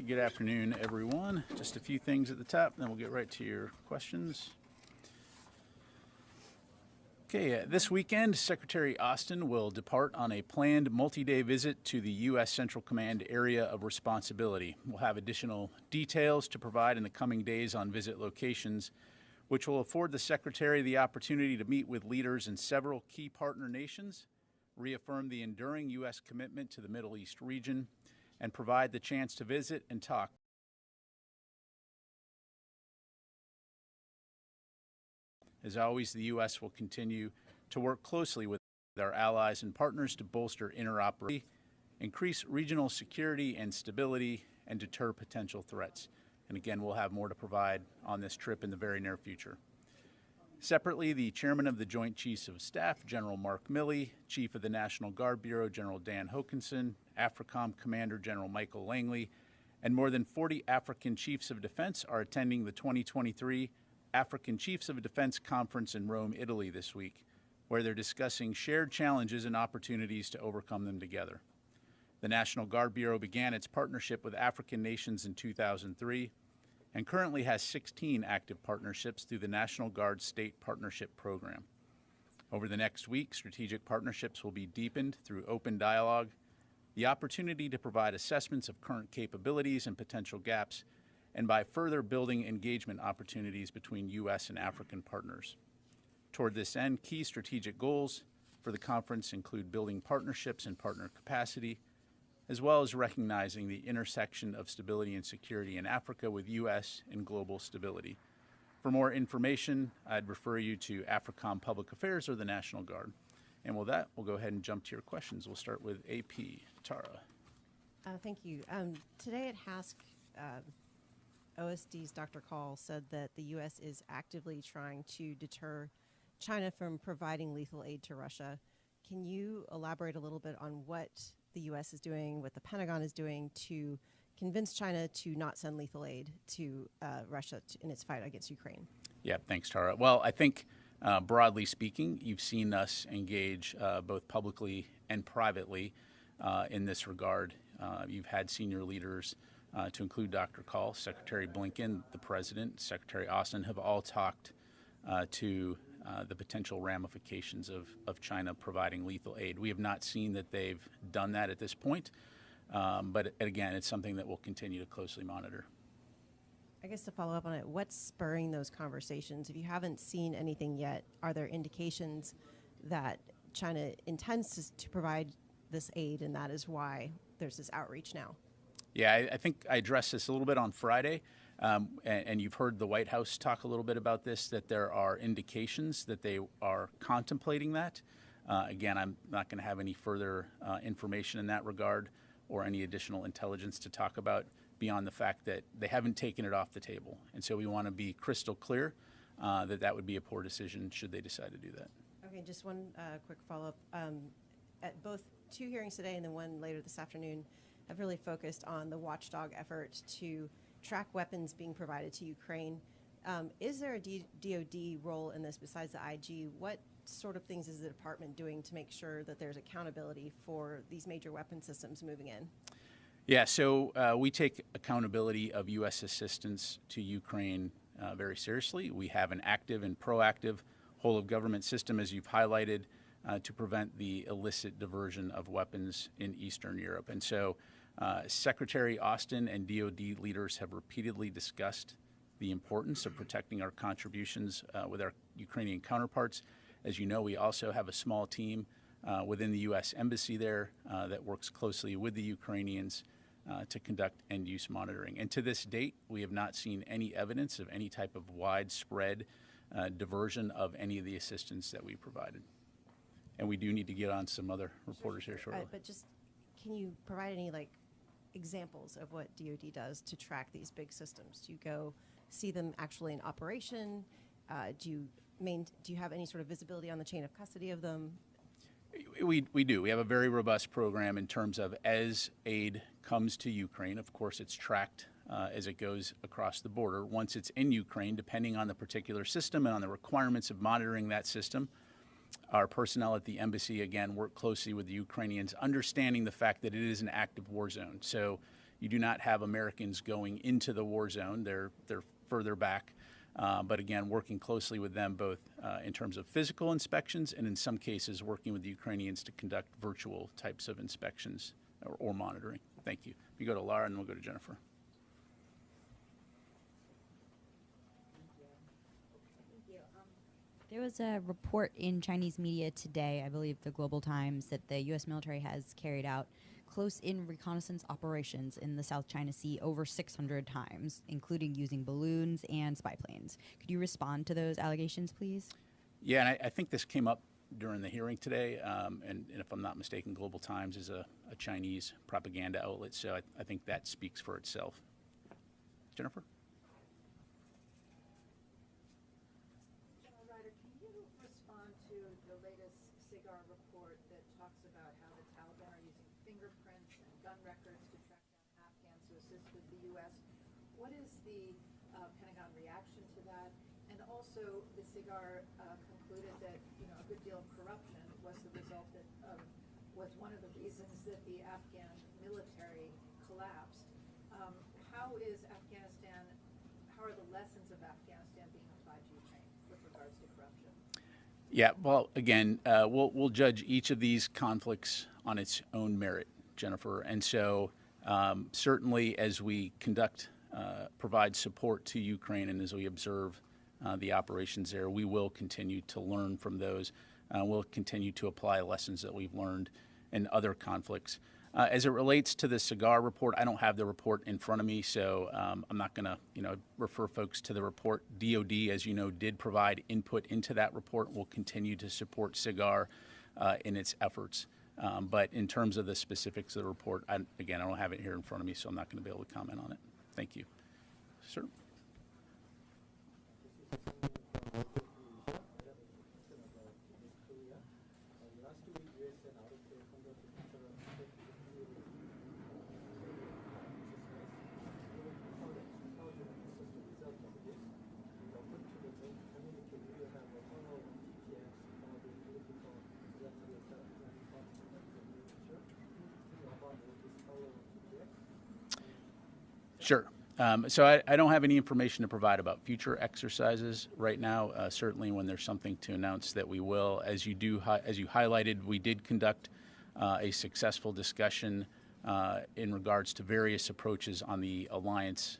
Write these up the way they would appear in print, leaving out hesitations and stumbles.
right, good afternoon, everyone. Just a few things at the top, then we'll get right to your questions. Okay, this weekend, Secretary Austin will depart on a planned multi-day visit to the U.S. Central Command Area of Responsibility. We'll have additional details to provide in the coming days on visit locations, which will afford the Secretary the opportunity to meet with leaders in several key partner nations, reaffirm the enduring U.S. commitment to the Middle East region, and provide the chance to visit and talk. As always, the U.S. will continue to work closely with our allies and partners to bolster interoperability, increase regional security and stability, and deter potential threats. And again, we'll have more to provide on this trip in the very near future. Separately, the Chairman of the Joint Chiefs of Staff, General Mark Milley, Chief of the National Guard Bureau, General Dan Hokanson, AFRICOM Commander General Michael Langley, and more than 40 African Chiefs of Defense are attending the 2023 African Chiefs of Defense Conference in Rome, Italy this week, where they're discussing shared challenges and opportunities to overcome them together. The National Guard Bureau began its partnership with African nations in 2003 and currently has 16 active partnerships through the National Guard State Partnership Program. Over the next week, strategic partnerships will be deepened through open dialogue, the opportunity to provide assessments of current capabilities and potential gaps, and by further building engagement opportunities between U.S. and African partners. Toward this end, key strategic goals for the conference include building partnerships and partner capacity, as well as recognizing the intersection of stability and security in Africa with U.S. and global stability. For more information, I'd refer you to AFRICOM Public Affairs or the National Guard. And with that, we'll go ahead and jump to your questions. We'll start with AP. Tara. Thank you. Today at HASC, OSD's Dr. Call said that the U.S. is actively trying to deter China from providing lethal aid to Russia. Can you elaborate a little bit on what the U.S. is doing, what the Pentagon is doing to convince China to not send lethal aid to Russia in its fight against Ukraine? Yeah, thanks, Tara. Well, I think broadly speaking, you've seen us engage both publicly and privately in this regard. You've had senior leaders to include Dr. Call, Secretary Blinken, the President, Secretary Austin have all talked to the potential ramifications of China providing lethal aid. We have not seen that they've done that at this point, but again, it's something that we'll continue to closely monitor. I guess to follow up on it, what's spurring those conversations? If you haven't seen anything yet, are there indications that China intends to provide this aid, and that is why there's this outreach now? Yeah, I think I addressed this a little bit on Friday, and you've heard the White House talk a little bit about this, that there are indications that they are contemplating that. Again, I'm not going to have any further information in that regard or any additional intelligence to talk about beyond the fact that they haven't taken it off the table. And so we want to be crystal clear that that would be a poor decision should they decide to do that. Okay, just one quick follow-up. At both two hearings today and then one later this afternoon, have really focused on the watchdog effort to track weapons being provided to Ukraine. Is there a DoD role in this besides the IG? What sort of things is the department doing to make sure that there's accountability for these major weapon systems moving in? Yeah, so we take accountability of U.S. assistance to Ukraine very seriously. We have an active and proactive whole-of-government system, as you've highlighted, to prevent the illicit diversion of weapons in Eastern Europe. And so Secretary Austin and DoD leaders have repeatedly discussed the importance of protecting our contributions with our Ukrainian counterparts. As you know, we also have a small team within the U.S. Embassy there that works closely with the Ukrainians to conduct end-use monitoring. And to this date, we have not seen any evidence of any type of widespread diversion of any of the assistance that we provided. And we do need to get on some other reporters here shortly. But just, can you provide any examples of what DoD does to track these big systems? Do you go see them actually in operation? Do you have any sort of visibility on the chain of custody of them? We do. We have a very robust program in terms of as aid comes to Ukraine. Of course, it's tracked as it goes across the border. Once it's in Ukraine, depending on the particular system and on the requirements of monitoring that system, our personnel at the embassy, again, work closely with the Ukrainians, understanding the fact that it is an active war zone. So You do not have Americans going into the war zone. They're further back. But again, working closely with them both in terms of physical inspections and in some cases working with the Ukrainians to conduct virtual types of inspections or monitoring. Thank you. You go to Lara and then we'll go to Jennifer. There was a report in Chinese media today, I believe the Global Times, that the U.S. military has carried out close-in reconnaissance operations in the South China Sea over 600 times, including using balloons and spy planes. Could you respond to those allegations, please? Yeah, and I think this came up during the hearing today, and if I'm not mistaken, Global Times is a Chinese propaganda outlet, so I think that speaks for itself. Jennifer? Ryder, can you respond to the latest CIGAR report that talks about how the Taliban are using fingerprints and gun records to track down Afghans who assist with the U.S.? What is the Pentagon reaction to that? And also, the CIGAR concluded that a good deal of corruption was the result was one of the reasons that the Afghan military collapsed. How are the lessons of Afghanistan being applied to Ukraine with regards to corruption? Yeah, well, again, we'll judge each of these conflicts on its own merit, Jennifer. And so certainly as we provide support to Ukraine and as we observe the operations there, we will continue to learn from those. We'll continue to apply lessons that we've learned in other conflicts. As it relates to the CIGAR report, I don't have the report in front of me, so I'm not going to, refer folks to the report. DoD, as you know, did provide input into that report. We'll continue to support CIGAR in its efforts. But in terms of the specifics of the report, I don't have it here in front of me, so I'm not going to be able to comment on it. Thank you. Sir? Sure. So I don't have any information to provide about future exercises right now. Certainly when there's something to announce that we will. As you highlighted, we did conduct a successful discussion in regards to various approaches on the alliance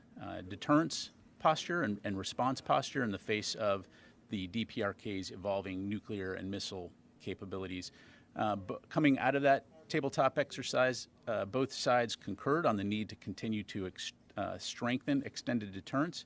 deterrence posture and response posture in the face of the DPRK's evolving nuclear and missile capabilities. But coming out of that tabletop exercise, both sides concurred on the need to continue to strengthen extended deterrence,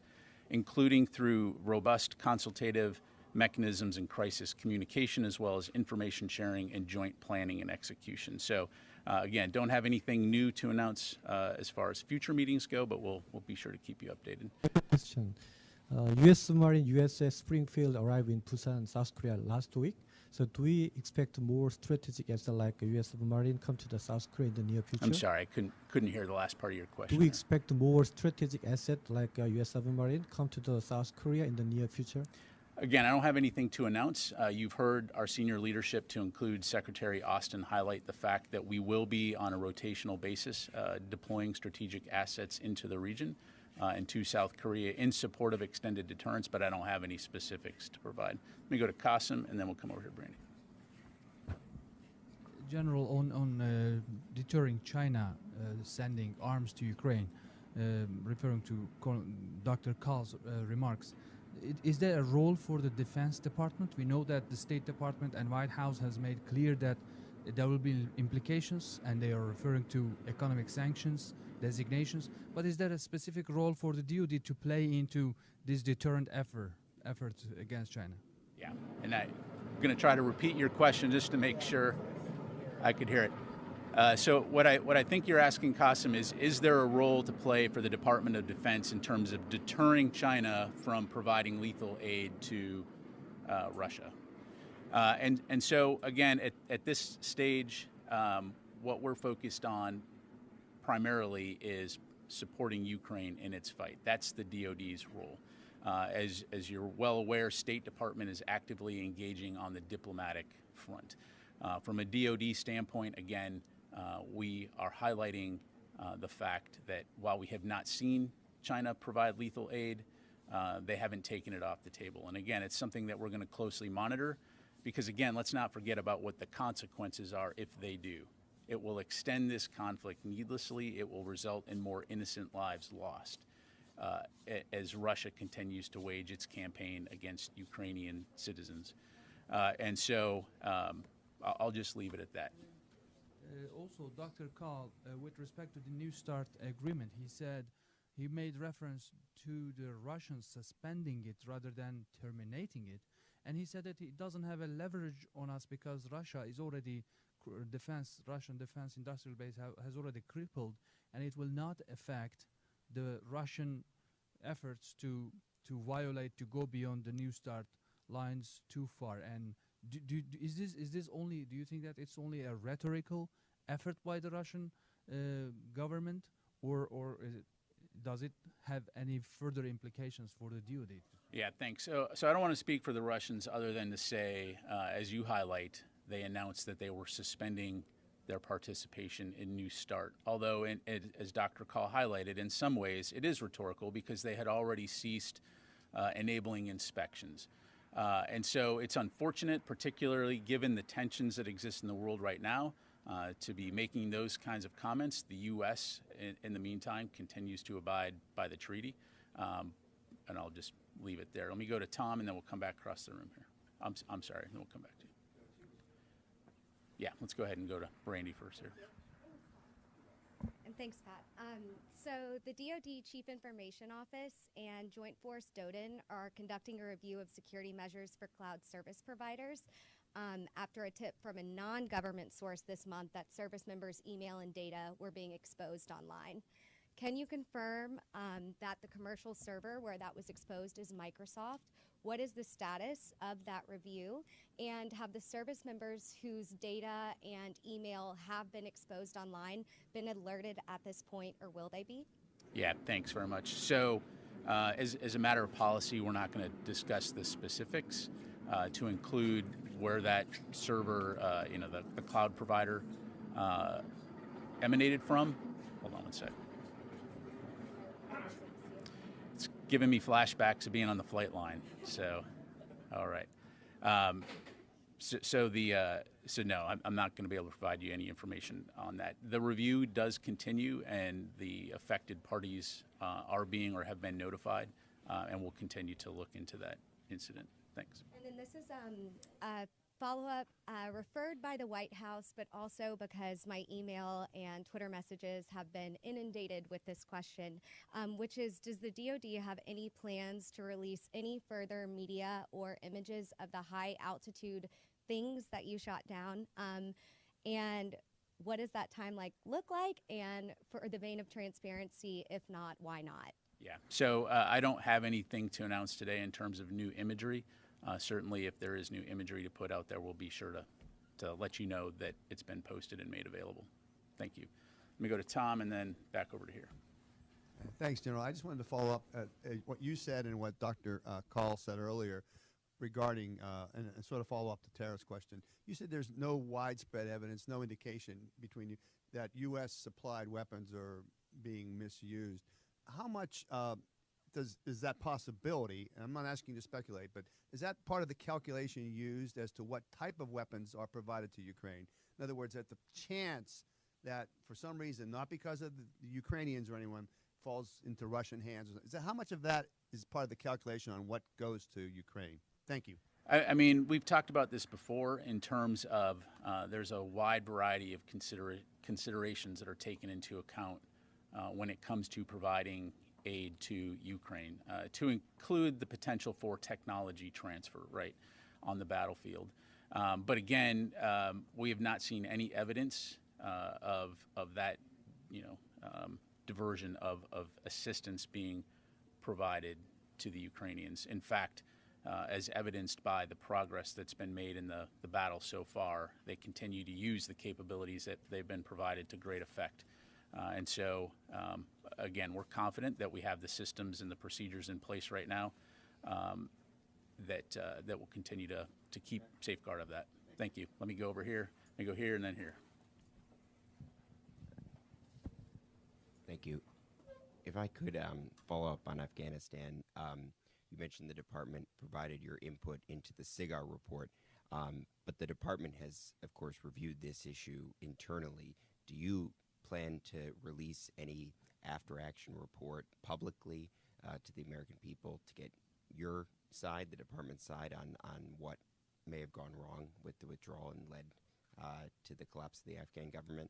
including through robust consultative mechanisms and crisis communication, as well as information sharing and joint planning and execution. So, again, don't have anything new to announce as far as future meetings go, but we'll be sure to keep you updated. Question. U.S. submarine USS Springfield arrived in Busan, South Korea last week. So do we expect more strategic asset like a U.S. submarine come to the South Korea in the near future? I'm sorry, I couldn't hear the last part of your question. Do we expect more strategic asset like a U.S. submarine come to the South Korea in the near future? Again, I don't have anything to announce. You've heard our senior leadership, to include Secretary Austin, highlight the fact that we will be on a rotational basis deploying strategic assets into the region and to South Korea in support of extended deterrence, but I don't have any specifics to provide. Let me go to Qasim, and then we'll come over to Brandy. General, on deterring China sending arms to Ukraine, referring to Dr. Kahl's remarks, is there a role for the Defense Department? We know that the State Department and White House has made clear that there will be implications, and they are referring to economic sanctions, designations. But is there a specific role for the DoD to play into this deterrent effort against China? Yeah, and I'm going to try to repeat your question just to make sure I could hear it. So what I think you're asking, Qasim, is there a role to play for the Department of Defense in terms of deterring China from providing lethal aid to Russia? And so, again, at this stage, what we're focused on primarily is supporting Ukraine in its fight. That's the DoD's role. As you're well aware, State Department is actively engaging on the diplomatic front. From a DoD standpoint, again, we are highlighting the fact that while we have not seen China provide lethal aid, they haven't taken it off the table. And again, it's something that we're going to closely monitor because, again, let's not forget about what the consequences are if they do. It will extend this conflict needlessly. It will result in more innocent lives lost as Russia continues to wage its campaign against Ukrainian citizens. And so I'll just leave it at that. Also, Dr. Kahl, with respect to the New START agreement, he said he made reference to the Russians suspending it rather than terminating it. And he said that it doesn't have a leverage on us because Russia is already Russian defense industrial base has already crippled, and it will not affect the Russian efforts to violate, to go beyond the New START lines too far. And is this only? Do you think that it's only a rhetorical effort by the Russian government, or does it have any further implications for the DoD? Yeah, thanks. So I don't want to speak for the Russians other than to say, as you highlight, they announced that they were suspending their participation in New START. Although, as Dr. Kahl highlighted, in some ways it is rhetorical because they had already ceased enabling inspections. And so it's unfortunate, particularly given the tensions that exist in the world right now, to be making those kinds of comments. The U.S., in the meantime, continues to abide by the treaty. And I'll just leave it there. Let me go to Tom, and then we'll come back across the room here. I'm sorry, and then we'll come back to you. Yeah, let's go ahead and go to Brandy first here. And thanks, Pat. So the DoD Chief Information Office and Joint Force DODIN are conducting a review of security measures for cloud service providers after a tip from a non-government source this month that service members' email and data were being exposed online. Can you confirm that the commercial server where that was exposed is Microsoft? What is the status of that review? And have the service members whose data and email have been exposed online been alerted at this point, or will they be? Yeah, thanks very much. So as a matter of policy, we're not going to discuss the specifics to include where that server, the cloud provider emanated from. Hold on one sec. It's giving me flashbacks of being on the flight line. So, all right. So no, I'm not going to be able to provide you any information on that. The review does continue, and the affected parties are being or have been notified, and we'll continue to look into that incident. Thanks. And then this is a follow-up referred by the White House, but also because my email and Twitter messages have been inundated with this question, which is, does the DoD have any plans to release any further media or images of the high-altitude things that you shot down? And what does that timeline look like? And for the vein of transparency, if not, why not? Yeah, so I don't have anything to announce today in terms of new imagery. Certainly, if there is new imagery to put out there, we'll be sure to let you know that it's been posted and made available. Thank you. Let me go to Tom and then back over to here. Thanks, General. I just wanted to follow up at what you said and what Dr. Kahl said earlier regarding, and sort of follow up to Tara's question. You said there's no widespread evidence, no indication between you that U.S. supplied weapons are being misused. How much is that possibility, and I'm not asking you to speculate, but is that part of the calculation used as to what type of weapons are provided to Ukraine? In other words, that the chance that for some reason, not because of the Ukrainians or anyone, falls into Russian hands, is that how much of that is part of the calculation on what goes to Ukraine? Thank you. I mean, we've talked about this before in terms of there's a wide variety of considerations that are taken into account when it comes to providing aid to Ukraine, to include the potential for technology transfer, right, on the battlefield. But again, we have not seen any evidence of that, diversion of assistance being provided to the Ukrainians. In fact, as evidenced by the progress that's been made in the battle so far, they continue to use the capabilities that they've been provided to great effect. And so, again, we're confident that we have the systems and the procedures in place right now that will continue to keep safeguard of that. Thank you. Let me go over here. Let me go here and then here. if I could follow up on Afghanistan, you mentioned the department provided your input into the SIGAR report, but the department has, of course, reviewed this issue internally. Do you plan to release any after-action report publicly to the American people to get your side, the department's side, on what may have gone wrong with the withdrawal and led to the collapse of the Afghan government?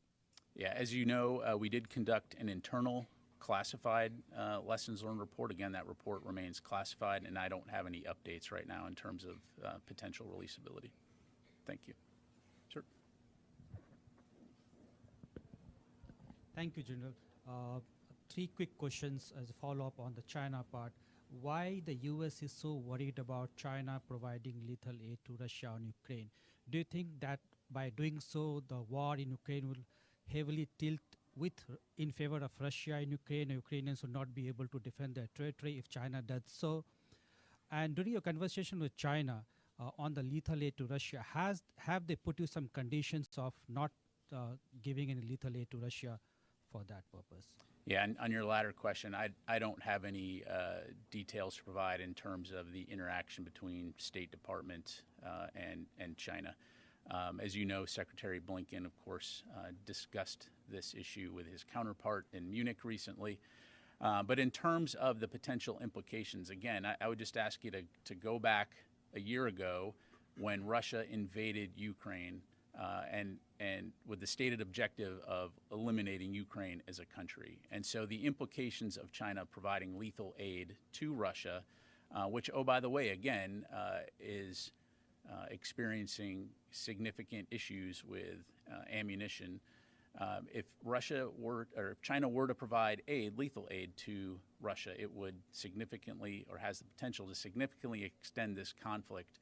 Yeah, as you know, we did conduct an internal classified lessons learned report. Again, that report remains classified, and I don't have any updates right now in terms of potential releasability. Thank you. Sir. Thank you, General. Three quick questions as a follow-up on the China part. Why the U.S. is so worried about China providing lethal aid to Russia and Ukraine? Do you think that by doing so, the war in Ukraine will heavily tilt in favor of Russia and Ukraine? Ukrainians will not be able to defend their territory if China does so. And during your conversation with China on the lethal aid to Russia, have they put you some conditions of not giving any lethal aid to Russia for that purpose? Yeah, and on your latter question, I don't have any details to provide in terms of the interaction between State Department and China. As you know, Secretary Blinken, of course, discussed this issue with his counterpart in Munich recently. But in terms of the potential implications, again, I would just ask you to go back a year ago when Russia invaded Ukraine and with the stated objective of eliminating Ukraine as a country. And so the implications of China providing lethal aid to Russia, which, oh, by the way, again, is experiencing significant issues with ammunition. If China were to provide lethal aid to Russia, it would significantly, or has the potential to significantly extend this conflict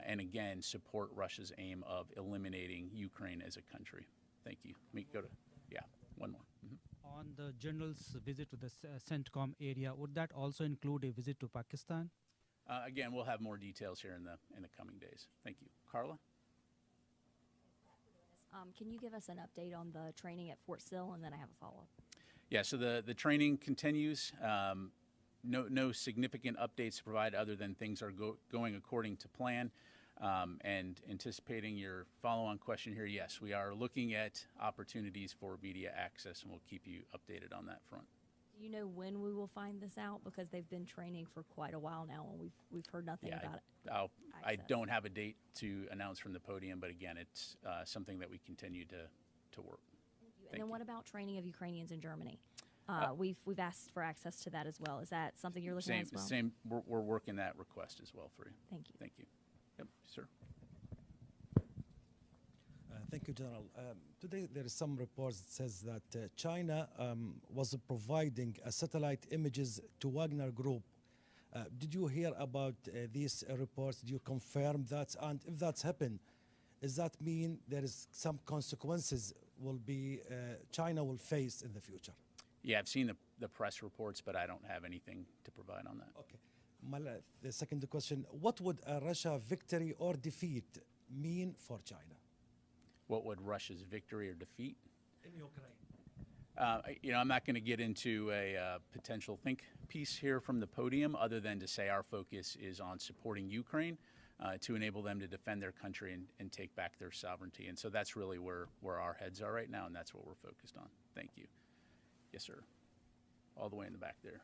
and again support Russia's aim of eliminating Ukraine as a country. Thank you. Let me go to, one more. Mm-hmm. On the General's visit to the CENTCOM area, would that also include a visit to Pakistan? Again, we'll have more details here in the coming days. Thank you. Carla? Can you give us an update on the training at Fort Sill, and then I have a follow-up? Yeah, so the training continues. No significant updates to provide other than things are going according to plan. And anticipating your follow-on question here, yes, we are looking at opportunities for media access, and we'll keep you updated on that front. Do you know when we will find this out? Because they've been training for quite a while now, and we've heard nothing about it. I don't have a date to announce from the podium, but again, it's something that we continue to work. Thank you. And then what about training of Ukrainians in Germany? We've asked for access to that as well. Is that something you're looking at as well? We're working that request as well for you. Thank you. Thank you. Yep, sir. Thank you, General. Today there is some reports that says that China was providing satellite images to Wagner Group. Did you hear about these reports? Do you confirm that? And if that's happened, does that mean there is some consequences China will face in the future? Yeah, I've seen the press reports, but I don't have anything to provide on that. Okay. The second question, what would a Russia victory or defeat mean for China? What would Russia's victory or defeat? In Ukraine. I'm not going to get into a potential think piece here from the podium other than to say our focus is on supporting Ukraine to enable them to defend their country and take back their sovereignty. And so that's really where our heads are right now, and that's what we're focused on. Thank you. Yes, sir. All the way in the back there.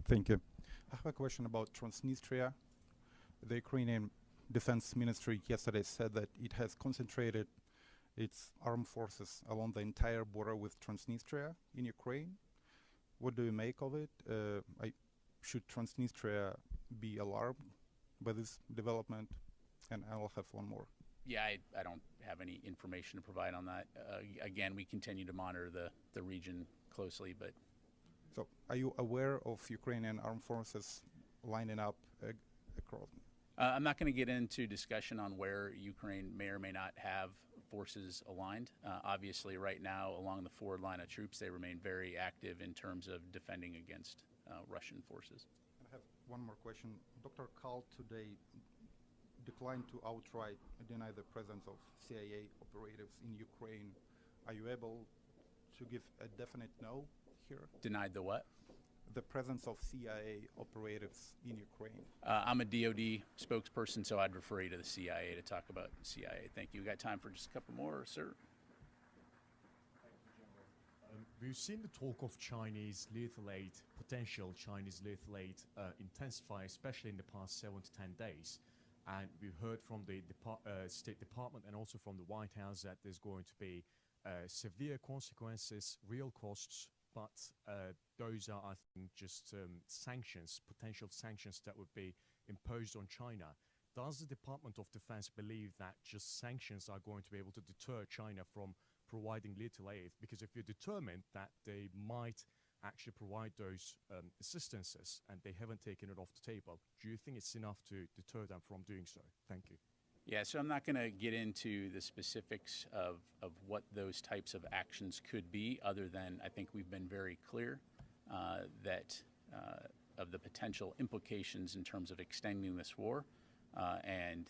Thank you. I have a question about Transnistria. The Ukrainian Defense Ministry yesterday said that it has concentrated its armed forces along the entire border with Transnistria in Ukraine. What do you make of it? Should Transnistria be alarmed by this development? And I'll have one more. Yeah, I don't have any information to provide on that. Again, we continue to monitor the region closely, but... So are you aware of Ukrainian armed forces lining up across? I'm not going to get into discussion on where Ukraine may or may not have forces aligned. Obviously, right now, along the forward line of troops, they remain very active in terms of defending against Russian forces. I have one more question. Dr. Kahl today declined to outright deny the presence of CIA operatives in Ukraine. Are you able to give a definite no here? Denied the what? The presence of CIA operatives in Ukraine. I'm a DoD spokesperson, so I'd refer you to the CIA to talk about CIA. Thank you. We got time for just a couple more, sir. We've seen the talk of Chinese lethal aid, potential Chinese lethal aid, intensify, especially in the past 7 to 10 days. And we've heard from the State Department and also from the White House that there's going to be severe consequences, real costs, but those are, I think, just sanctions, potential sanctions that would be imposed on China. Does the Department of Defense believe that just sanctions are going to be able to deter China from providing lethal aid? Because if you're determined that they might actually provide those assistances and they haven't taken it off the table, do you think it's enough to deter them from doing so? Thank you. Yeah, so I'm not going to get into the specifics of what those types of actions could be, other than I think we've been very clear that of the potential implications in terms of extending this war and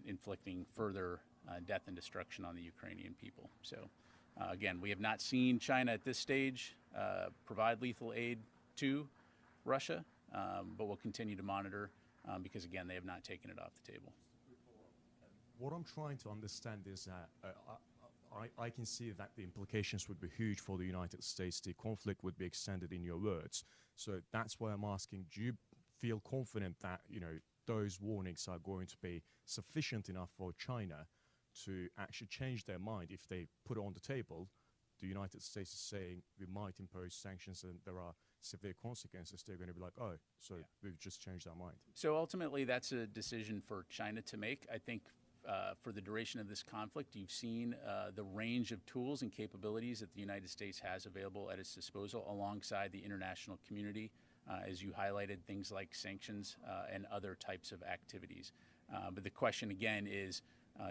inflicting further death and destruction on the Ukrainian people. So again, we have not seen China at this stage provide lethal aid to Russia, but we'll continue to monitor because, again, they have not taken it off the table. What I'm trying to understand is that I can see that the implications would be huge for the United States. The conflict would be extended, in your words. So that's why I'm asking, do you feel confident that, you know, those warnings are going to be sufficient enough for China to actually change their mind? If they put it on the table, the United States is saying we might impose sanctions and there are severe consequences, they're going to be like, oh, so we've just changed our mind. So ultimately, that's a decision for China to make. I think for the duration of this conflict, you've seen the range of tools and capabilities that the United States has available at its disposal alongside the international community, as you highlighted, things like sanctions and other types of activities. But the question again is,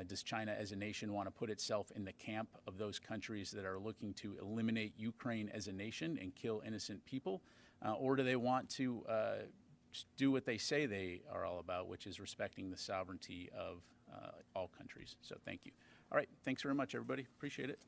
does China as a nation want to put itself in the camp of those countries that are looking to eliminate Ukraine as a nation and kill innocent people? Or do they want to do what they say they are all about, which is respecting the sovereignty of all countries? So thank you. All right. Thanks very much, everybody. Appreciate it.